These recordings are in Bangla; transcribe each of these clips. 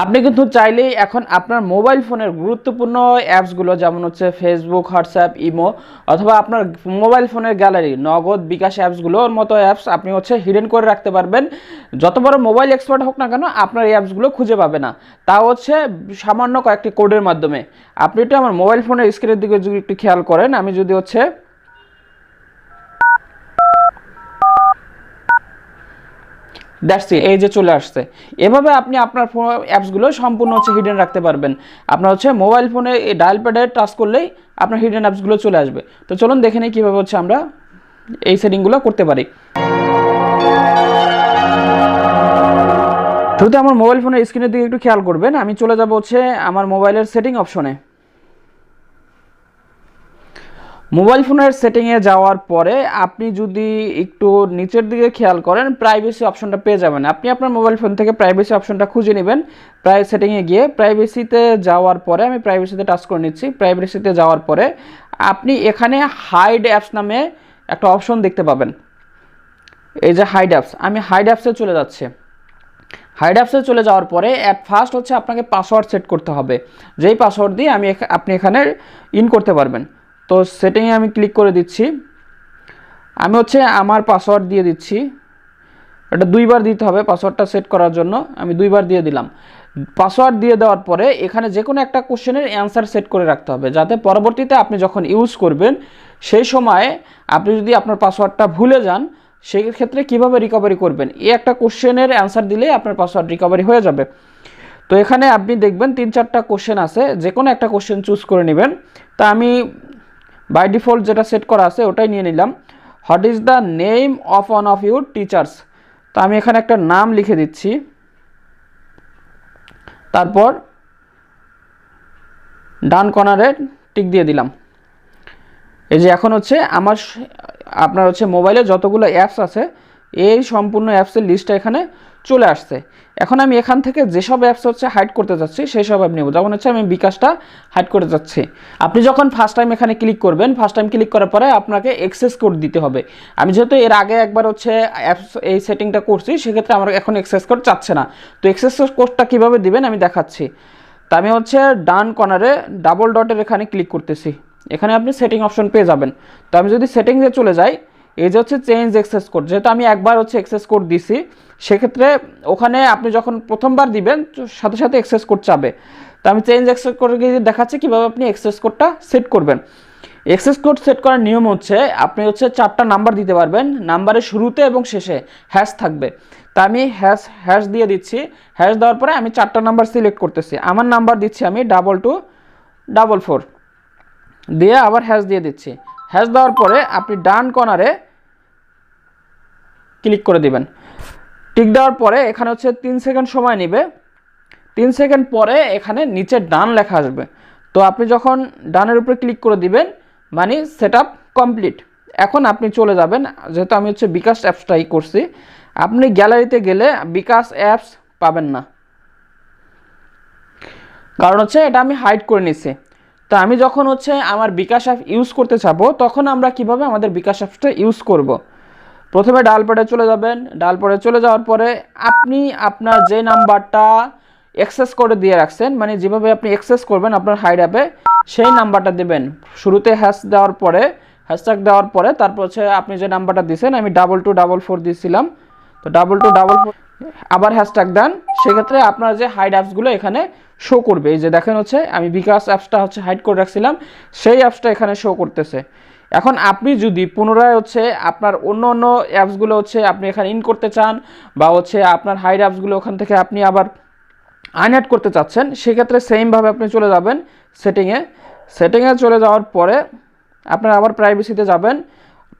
আপনি কিন্তু চাইলেই এখন আপনার মোবাইল ফোনের গুরুত্বপূর্ণ অ্যাপসগুলো যেমন হচ্ছে ফেসবুক, হোয়াটসঅ্যাপ, ইমো অথবা আপনার মোবাইল ফোনের গ্যালারি, নগদ, বিকাশ অ্যাপসগুলোর মতো অ্যাপস আপনি হিডেন করে রাখতে পারবেন। যত বড় মোবাইল এক্সপার্ট হোক না কেন আপনার এই অ্যাপসগুলো খুঁজে পাবে না, তাও সামান্য কয়েকটি কোডের মাধ্যমে। আপনি একটু আমার মোবাইল ফোনের স্ক্রিনের দিকে যদি একটু খেয়াল করেন, আমি যদি দ্যাটস ইট, এই যে চলে আসছে। এভাবে আপনি আপনার অ্যাপসগুলো সম্পূর্ণ হিডেন রাখতে পারবেন। আপনার মোবাইল ফোনে এই ডায়াল প্যাডে টাচ করলেই আপনার হিডেন অ্যাপসগুলো চলে আসবে। তো চলুন দেখে নিই কীভাবে আমরা এই সেটিংগুলো করতে পারি। শুরুতে আমার মোবাইল ফোনের স্ক্রিনের দিকে একটু খেয়াল করবেন। আমি চলে যাব আমার মোবাইলের সেটিং অপশনে। মোবাইল ফোনের সেটিংয়ে যাওয়ার পরে আপনি যদি একটু নিচের দিকে খেয়াল করেন, প্রাইভেসি অপশনটা পেয়ে যাবেন। আপনি আপনার মোবাইল ফোন থেকে প্রাইভেসি অপশনটা খুঁজে নেবেন। সেটিংয়ে গিয়ে প্রাইভেসিতে যাওয়ার পরে আমি প্রাইভেসিতে টাচ করে নিচ্ছি। প্রাইভেসিতে যাওয়ার পরে আপনি এখানে হাইড অ্যাপস নামে একটা অপশন দেখতে পাবেন। এই যে হাইড অ্যাপস, আমি হাইড অ্যাপসে চলে যাচ্ছি। হাইড অ্যাপসে চলে যাওয়ার পরে অ্যাট ফার্স্ট আপনাকে পাসওয়ার্ড সেট করতে হবে, যেই পাসওয়ার্ড দিয়ে আপনি এখানে ইন করতে পারবেন। তো সেটিংয়ে আমি ক্লিক করে দিচ্ছি। আমি আমার পাসওয়ার্ড দিয়ে দিচ্ছি। এটা 2বার দিতে হবে পাসওয়ার্ডটা সেট করার জন্য, আমি 2বার দিয়ে দিলাম। পাসওয়ার্ড দিয়ে দেওয়ার পরে এখানে যে কোনো একটা কোশ্চেনের অ্যান্সার সেট করে রাখতে হবে, যাতে পরবর্তীতে আপনি যখন ইউজ করবেন সেই সময় আপনি যদি আপনার পাসওয়ার্ডটা ভুলে যান, সেই ক্ষেত্রে কীভাবে রিকভারি করবেন, এই একটা কোশ্চেনের অ্যান্সার দিলেই আপনার পাসওয়ার্ড রিকভারি হয়ে যাবে। তো এখানে আপনি দেখবেন 3-4টা কোশ্চেন আছে, যে কোনো একটা কোশ্চেন চুজ করে নেবেন। তা আমি বাই ডিফল্ট যেটা সেট করা আছে ওটাই নিয়ে নিলাম। What is the name of one of your teachers. তো আমি এখানে একটা নাম লিখে দিচ্ছি, তারপর ডান কর্নারে টিক দিয়ে দিলাম। এই যে এখন আপনার মোবাইলে যতগুলো অ্যাপস আছে এই সম্পূর্ণ অ্যাপসের লিস্টটা এখানে চলে আসছে। এখন আমি এখান থেকে যেসব অ্যাপস হাইড করতে যাচ্ছি সেই সব অ্যাপ নেব। যেমন আমি বিকাশটা হাইড করতে যাচ্ছি। আপনি যখন ফার্স্ট টাইম এখানে ক্লিক করবেন, ফার্স্ট টাইম ক্লিক করার পরে আপনাকে অ্যাক্সেস কোড দিতে হবে। আমি যেহেতু এর আগে একবার অ্যাপস এই সেটিংটা করছি, সেক্ষেত্রে আমার এখন অ্যাক্সেস কোড চাচ্ছে না। তো অ্যাক্সেস কোডটা কীভাবে দিবেন আমি দেখাচ্ছি। তা আমি ডান কর্নারে ডাবল ডটের এখানে ক্লিক করতেছি। এখানে আপনি সেটিং অপশন পেয়ে যাবেন। তো আমি যদি সেটিংসে চলে যাই, এই যে চেঞ্জ অ্যাক্সেস কোড, যেহেতু আমি একবার অ্যাক্সেস কোড দিছি, সেক্ষেত্রে ওখানে আপনি যখন প্রথমবার দিবেন সাথে সাথে অ্যাক্সেস কোড চাবে। তো আমি চেঞ্জ অ্যাক্সেস কোড গিয়ে দেখাচ্ছি কীভাবে আপনি অ্যাক্সেস কোডটা সেট করবেন। অ্যাক্সেস কোড সেট করার নিয়ম আপনি 4টা নাম্বার দিতে পারবেন, নাম্বারের শুরুতে এবং শেষে হ্যাশ থাকবে। তা আমি হ্যাশ দিয়ে দিচ্ছি। হ্যাশ দেওয়ার পরে আমি 4টা নাম্বার সিলেক্ট করতেছি। আমার নাম্বার দিচ্ছি আমি 2244 দিয়ে আবার হ্যাশ দিয়ে দিচ্ছি। হ্যাশ দেওয়ার পরে আপনি ডান কর্নারে ক্লিক করে দিবেন। টিক দেওয়ার পরে এখানে 3 সেকেন্ড সময় নেবে। 3 সেকেন্ড পরে এখানে নিচে ডান লেখা আসবে। তো আপনি যখন ডানের উপরে ক্লিক করে দিবেন মানে সেটআপ কমপ্লিট। এখন আপনি চলে যাবেন, যেহেতু আমি বিকাশ অ্যাপসটাই করছি, আপনি গ্যালারিতে গেলে বিকাশ অ্যাপস পাবেন না, কারণ এটা আমি হাইড করে নিছি। তো আমি যখন আমার বিকাশ অ্যাপ ইউজ করতে চাবো, তখন আমরা কিভাবে আমাদের বিকাশ অ্যাপসটা ইউজ করব। প্রথমে ডায়াল প্যাডে চলে যাবেন। ডায়াল প্যাডে চলে যাওয়ার পরে আপনি আপনার যে নাম্বারটা অ্যাক্সেস করে দিয়ে রাখছেন, মানে যেভাবে আপনি অ্যাক্সেস করবেন আপনার হাইড অ্যাপে, সেই নাম্বারটা দেবেন। শুরুতে হ্যাশ দেওয়ার পরে, হ্যাশট্যাগ দেওয়ার পরে তারপর আপনি যে নাম্বারটা দিয়েছেন, আমি 2244 দিয়েছিলাম। তো 2244 আবার হ্যাশট্যাগ দেন, সেক্ষেত্রে আপনার যে হাইড অ্যাপসগুলো এখানে শো করবে। এই যে দেখেন আমি বিকাশ অ্যাপসটা হাইড করে রাখছিলাম, সেই অ্যাপসটা এখানে শো করতেছে। এখন আপনি যদি পুনরায় আপনার অন্য অন্য অ্যাপসগুলো আপনি এখানে ইন করতে চান, বা আপনার হাইড অ্যাপসগুলো ওখান থেকে আপনি আবার আনএড করতে চাচ্ছেন, সেক্ষেত্রে সেমভাবে আপনি চলে যাবেন সেটিংয়ে চলে যাওয়ার পরে আপনার আবার প্রাইভেসিতে যাবেন।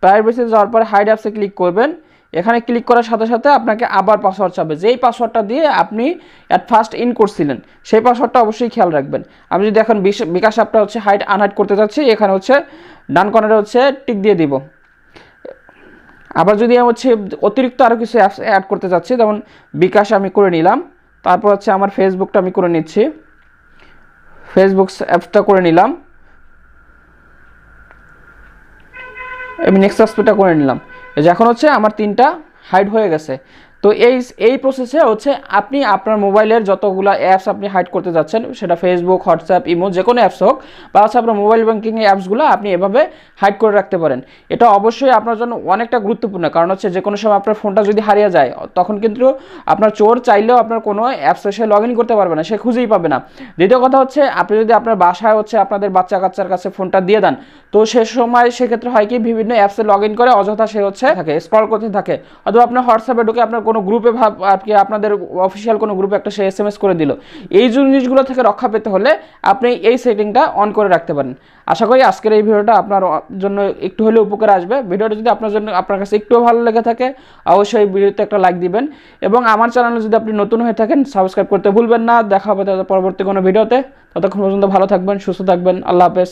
প্রাইভেসিতে যাওয়ার পরে হাইড অ্যাপসে ক্লিক করবেন। এখানে ক্লিক করার সাথে সাথে আপনাকে আবার পাসওয়ার্ড চাবে, যেই পাসওয়ার্ডটা দিয়ে আপনি অ্যাট ফার্স্ট ইন করছিলেন সেই পাসওয়ার্ডটা অবশ্যই খেয়াল রাখবেন। আমি যদি এখন বিকাশ অ্যাপটা হাইড আনহাইড করতে চাচ্ছি, এখানে ডান কর্নারে টিক দিয়ে দিব। আবার যদি আমি অতিরিক্ত আরও কিছু অ্যাপস অ্যাড করতে চাচ্ছি, যেমন বিকাশ আমি করে নিলাম, তারপর আমার ফেসবুকটা আমি করে নিচ্ছি, ফেসবুক অ্যাপসটা করে নিলাম, আমি নেক্সট অ্যাপসটা করে নিলাম। এই যে এখন আমার 3টা হাইড হয়ে গেছে। তো এই প্রসেসে হচ্ছে আপনি আপনার মোবাইলের যতগুলো অ্যাপস আপনি হাইড করতে যাচ্ছেন, সেটা ফেসবুক, হোয়াটসঅ্যাপ, ইমো, যে কোনো অ্যাপস হোক, বা হচ্ছে আপনার মোবাইল ব্যাঙ্কিং অ্যাপসগুলো আপনি এভাবে হাইড করে রাখতে পারেন। এটা অবশ্যই আপনার জন্য অনেকটা গুরুত্বপূর্ণ, কারণ হচ্ছে যে কোনো সময় আপনার ফোনটা যদি হারিয়ে যায়, তখন কিন্তু আপনার চোর চাইলেও আপনার কোনো অ্যাপসে সে লগ ইন করতে পারবে না, সে খুঁজেই পাবে না। দ্বিতীয় কথা হচ্ছে, আপনি যদি আপনার বাসায় হচ্ছে আপনাদের বাচ্চা কাচ্চার কাছে ফোনটা দিয়ে দেন, তো সে সময় সেক্ষেত্রে হয় কি, বিভিন্ন অ্যাপসে লগ ইন করে অযথা সে হচ্ছে স্ক্রল করতে থাকে, অথবা আপনার হোয়াটসঅ্যাপে ঢুকে আপনার কোনো গ্রুপে আর কি আপনাদের অফিসিয়াল কোনো গ্রুপে একটা সে এসএমএস করে দিল। এই জিনিসগুলো থেকে রক্ষা পেতে হলে আপনি এই সেটিংটা অন করে রাখতে পারেন। আশা করি আজকের এই ভিডিওটা আপনার জন্য একটু হলেও উপকার আসবে। ভিডিওটা যদি আপনার কাছে একটু ভালো লেগে থাকে, অবশ্যই ভিডিওতে একটা লাইক দিবেন, এবং আমার চ্যানেলে যদি আপনি নতুন হয়ে থাকেন সাবস্ক্রাইব করতে ভুলবেন না। দেখা হবে পরবর্তী কোনো ভিডিওতে। ততক্ষণ পর্যন্ত ভালো থাকবেন, সুস্থ থাকবেন। আল্লাহ হাফেজ।